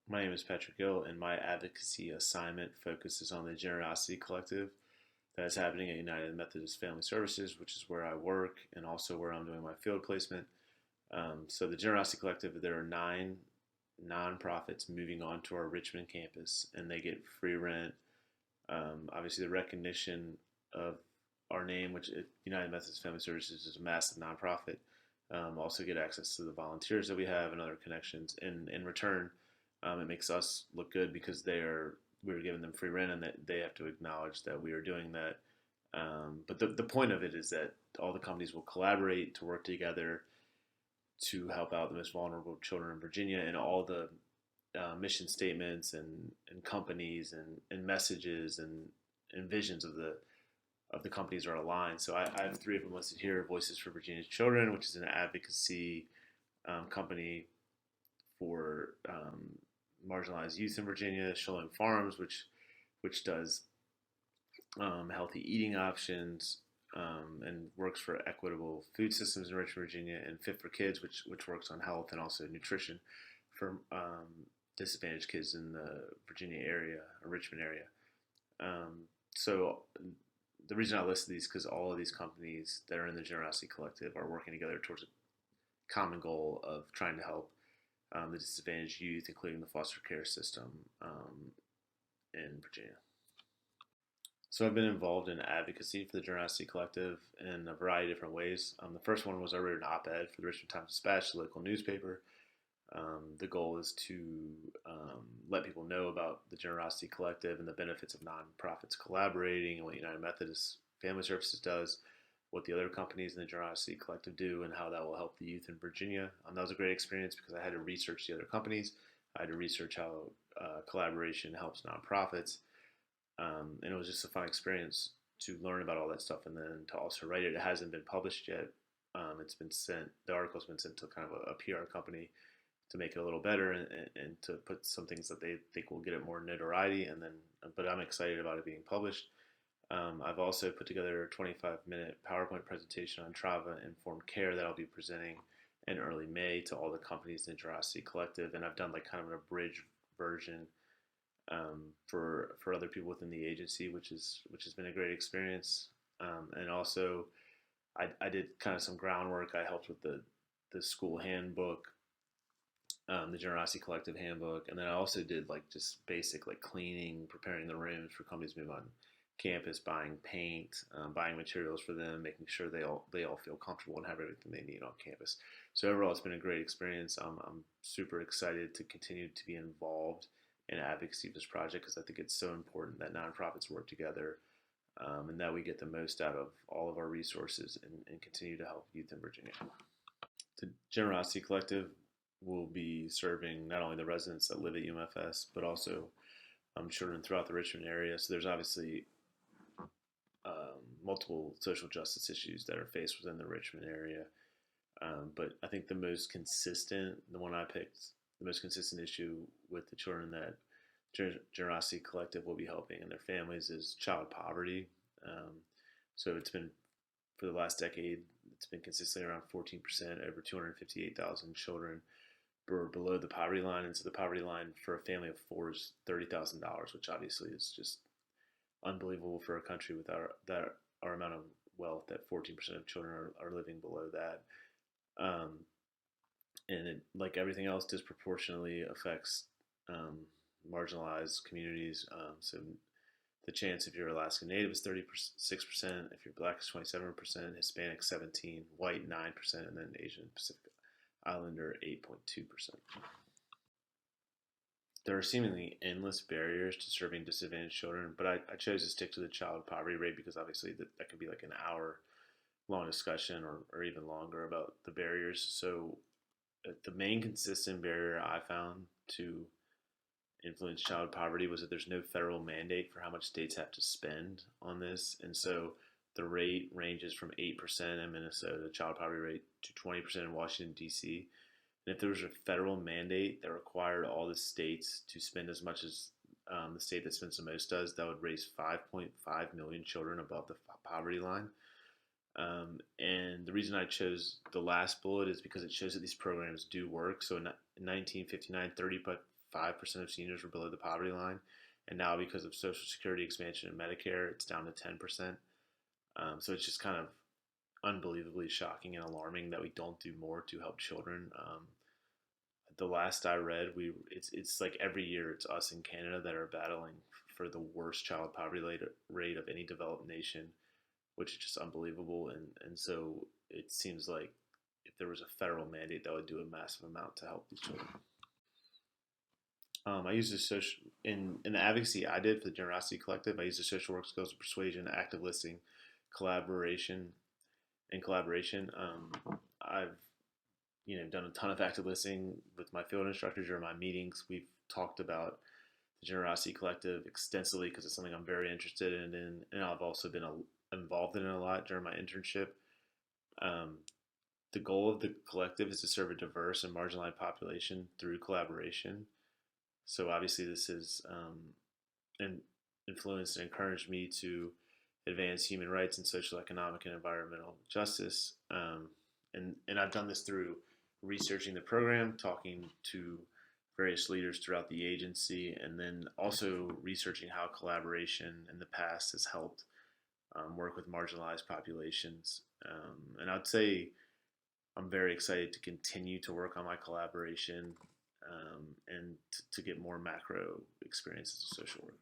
My name is Patrick Gill, and my advocacy assignment focuses on the Generosity Collective that is happening at United Methodist Family Services, which is where I work and also where I'm doing my field placement. So, the Generosity Collective, there are 9 nonprofits moving on to our Richmond campus, and they get free rent. Obviously, the recognition of our name, which United Methodist Family Services is a massive nonprofit, also get access to the volunteers that we have and other connections. And in return, it makes us look good because we're giving them free rent and that they have to acknowledge that we are doing that. But the point of it is that all the companies will collaborate to work together to help out the most vulnerable children in Virginia, and all the mission statements and companies and messages and visions of the companies are aligned. So I have 3 of them listed here: Voices for Virginia's Children, which is an advocacy company for marginalized youth in Virginia; Shalom Farms, which does healthy eating options and works for equitable food systems in Richmond, Virginia; and Fit for Kids, which works on health and also nutrition for disadvantaged kids in the Virginia area or Richmond area. So the reason I listed these because all of these companies that are in the Generosity Collective are working together towards a common goal of trying to help the disadvantaged youth, including the foster care system in Virginia. So I've been involved in advocacy for the Generosity Collective in a variety of different ways. The first one was I wrote an op-ed for the Richmond Times-Dispatch, the local newspaper. The goal is to let people know about the Generosity Collective and the benefits of nonprofits collaborating, and what United Methodist Family Services does, what the other companies in the Generosity Collective do, and how that will help the youth in Virginia. That was a great experience because I had to research the other companies. I had to research how collaboration helps nonprofits. And it was just a fun experience to learn about all that stuff and then to also write it. It hasn't been published yet. It's been sent, the article's been sent to kind of a PR company to make it a little better and to put some things that they think will get it more notoriety. But I'm excited about it being published. I've also put together a 25-minute PowerPoint presentation on trauma-informed care that I'll be presenting in early May to all the companies in the Generosity Collective. And I've done like kind of an abridged version for other people within the agency, which has been a great experience. And also, I did kind of some groundwork. I helped with the school handbook, the Generosity Collective handbook, and then I also did like just basic like cleaning, preparing the rooms for companies to move on campus, buying paint, buying materials for them, making sure they all feel comfortable and have everything they need on campus. So overall, it's been a great experience. I'm super excited to continue to be involved in advocacy for this project because I think it's so important that nonprofits work together and that we get the most out of all of our resources and continue to help youth in Virginia. The Generosity Collective will be serving not only the residents that live at UMFS, but also children throughout the Richmond area. So there's obviously multiple social justice issues that are faced within the Richmond area. But I think the most consistent issue with the children that Generosity Collective will be helping and their families is child poverty. So it's been, for the last decade, it's been consistently around 14%, over 258,000 children were below the poverty line. And so the poverty line for a family of 4 is $30,000, which obviously is just unbelievable for a country with our amount of wealth, that 14% of children are living below that. And it, like everything else, disproportionately affects marginalized communities. So the chance if you're Alaskan Native is 36%, if you're Black is 27%, Hispanic 17%, White 9%, and then Asian Pacific Islander 8.2%. There are seemingly endless barriers to serving disadvantaged children, but I chose to stick to the child poverty rate because obviously that could be like an hour long discussion or even longer about the barriers. So the main consistent barrier I found to influence child poverty was that there's no federal mandate for how much states have to spend on this. And so the rate ranges from 8% in Minnesota, the child poverty rate, to 20% in Washington, D.C. And if there was a federal mandate that required all the states to spend as much as the state that spends the most does, that would raise 5.5 million children above the poverty line. And the reason I chose the last bullet is because it shows that these programs do work. So in 1959, 5% of seniors were below the poverty line. And now, because of Social Security expansion and Medicare, it's down to 10%. So it's just kind of unbelievably shocking and alarming that we don't do more to help children. The last I read, it's like every year it's us in Canada that are battling for the worst child poverty rate of any developed nation, which is just unbelievable. And so it seems like if there was a federal mandate, that would do a massive amount to help these children. I used the social in the advocacy I did for the Generosity Collective. I used the social work skills of persuasion, active listening, collaboration, and collaboration. I've done a ton of active listening with my field instructors during my meetings. We've talked about the Generosity Collective extensively because it's something I'm very interested in, and I've also been involved in it a lot during my internship. Um, the goal of the collective is to serve a diverse and marginalized population through collaboration. So obviously, this has influenced and encouraged me to advance human rights and social, economic, and environmental justice. And I've done this through researching the program, talking to various leaders throughout the agency, and then also researching how collaboration in the past has helped work with marginalized populations. And I'd say I'm very excited to continue to work on my collaboration and to get more macro experience as a social worker.